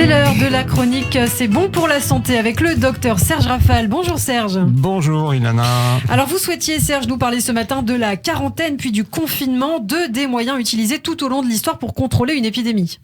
C'est l'heure de la chronique C'est bon pour la santé avec le docteur Serge Rafal. Bonjour Serge. Bonjour Ilana. Alors vous souhaitiez, Serge, nous parler ce matin de la quarantaine puis du confinement, deux des moyens utilisés tout au long de l'histoire pour contrôler une épidémie.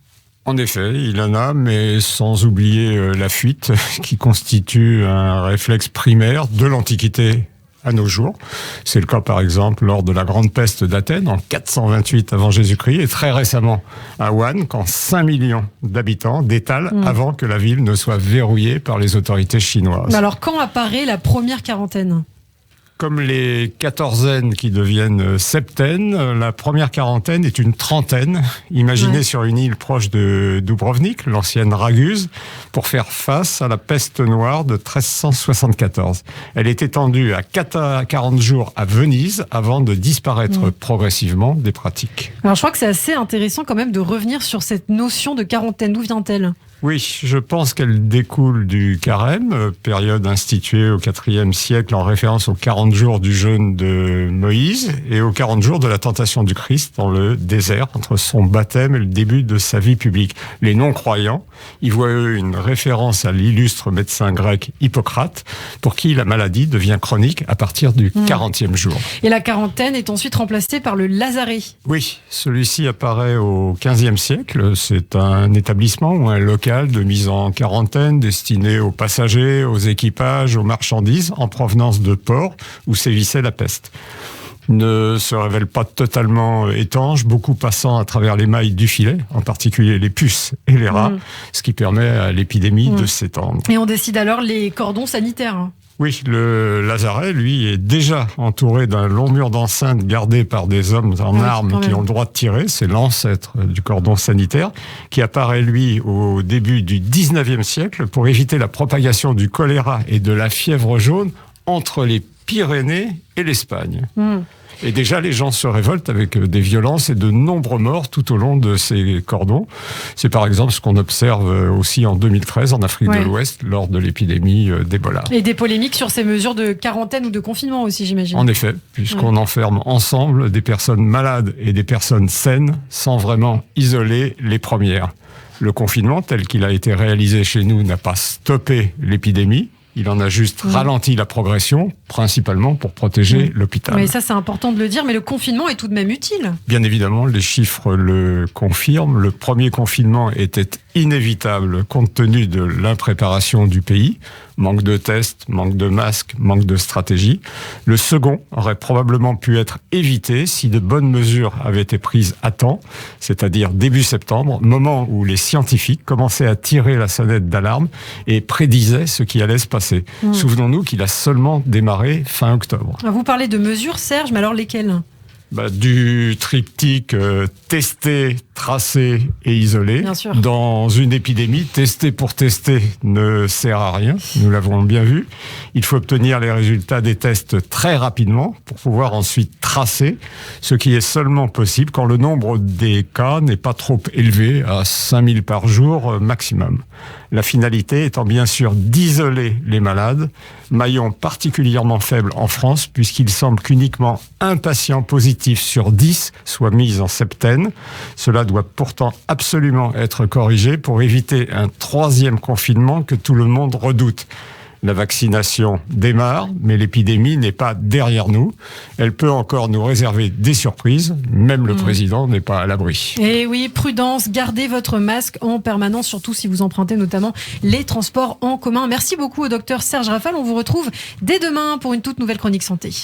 En effet, Ilana, mais sans oublier la fuite qui constitue un réflexe primaire de l'Antiquité à nos jours. C'est le cas par exemple lors de la grande peste d'Athènes en 428 avant Jésus-Christ et très récemment à Wuhan quand 5 millions d'habitants détalent avant que la ville ne soit verrouillée par les autorités chinoises. Alors quand apparaît la première quarantaine ? Comme les quatorzaines qui deviennent septaines, la première quarantaine est une trentaine, imaginée sur une île proche de Dubrovnik, l'ancienne Raguse, pour faire face à la peste noire de 1374. Elle est étendue à 40 jours à Venise avant de disparaître progressivement des pratiques. Alors je crois que c'est assez intéressant quand même de revenir sur cette notion de quarantaine. D'où vient-elle ? Oui, je pense qu'elle découle du carême, période instituée au IVe siècle en référence aux 40 jours du jeûne de Moïse et aux 40 jours de la tentation du Christ dans le désert entre son baptême et le début de sa vie publique. Les non-croyants y voient eux une référence à l'illustre médecin grec Hippocrate pour qui la maladie devient chronique à partir du 40e jour. Et la quarantaine est ensuite remplacée par le lazaret. Oui, celui-ci apparaît au XVe siècle. C'est un établissement ou un local de mise en quarantaine destiné aux passagers, aux équipages, aux marchandises en provenance de ports où sévissait la peste. Ne se révèle pas totalement étanche, beaucoup passant à travers les mailles du filet, en particulier les puces et les rats, ce qui permet à l'épidémie de s'étendre. Et on décide alors les cordons sanitaires. Oui, le lazaret, lui, est déjà entouré d'un long mur d'enceinte gardé par des hommes en armes qui ont le droit de tirer. C'est l'ancêtre du cordon sanitaire qui apparaît, lui, au début du 19e siècle pour éviter la propagation du choléra et de la fièvre jaune entre les Pyrénées et l'Espagne. Et déjà, les gens se révoltent avec des violences et de nombreux morts tout au long de ces cordons. C'est par exemple ce qu'on observe aussi en 2013 en Afrique de l'Ouest lors de l'épidémie d'Ebola. Et des polémiques sur ces mesures de quarantaine ou de confinement aussi, j'imagine. En effet, puisqu'on enferme ensemble des personnes malades et des personnes saines sans vraiment isoler les premières. Le confinement, tel qu'il a été réalisé chez nous, n'a pas stoppé l'épidémie. Il en a juste ralenti la progression, principalement pour protéger l'hôpital. Mais ça, c'est important de le dire, mais le confinement est tout de même utile. Bien évidemment, les chiffres le confirment. Le premier confinement était inévitable compte tenu de l'impréparation du pays. Manque de tests, manque de masques, manque de stratégie. Le second aurait probablement pu être évité si de bonnes mesures avaient été prises à temps, c'est-à-dire début septembre, moment où les scientifiques commençaient à tirer la sonnette d'alarme et prédisaient ce qui allait se passer. Souvenons-nous qu'il a seulement démarré fin octobre. Vous parlez de mesures, Serge, mais alors lesquelles ? Du triptyque tester, tracer et isoler. Dans une épidémie, tester pour tester ne sert à rien, nous l'avons bien vu. Il faut obtenir les résultats des tests très rapidement pour pouvoir ensuite tracer, ce qui est seulement possible quand le nombre des cas n'est pas trop élevé, à 5000 par jour maximum. La finalité étant bien sûr d'isoler les malades, maillon particulièrement faible en France puisqu'il semble qu'uniquement un patient positif sur 10 soit mis en septaine. Cela doit pourtant absolument être corrigé pour éviter un troisième confinement que tout le monde redoute. La vaccination démarre, mais l'épidémie n'est pas derrière nous. Elle peut encore nous réserver des surprises. Même le président n'est pas à l'abri. Et oui, prudence, gardez votre masque en permanence, surtout si vous empruntez notamment les transports en commun. Merci beaucoup au docteur Serge Rafal. On vous retrouve dès demain pour une toute nouvelle chronique santé.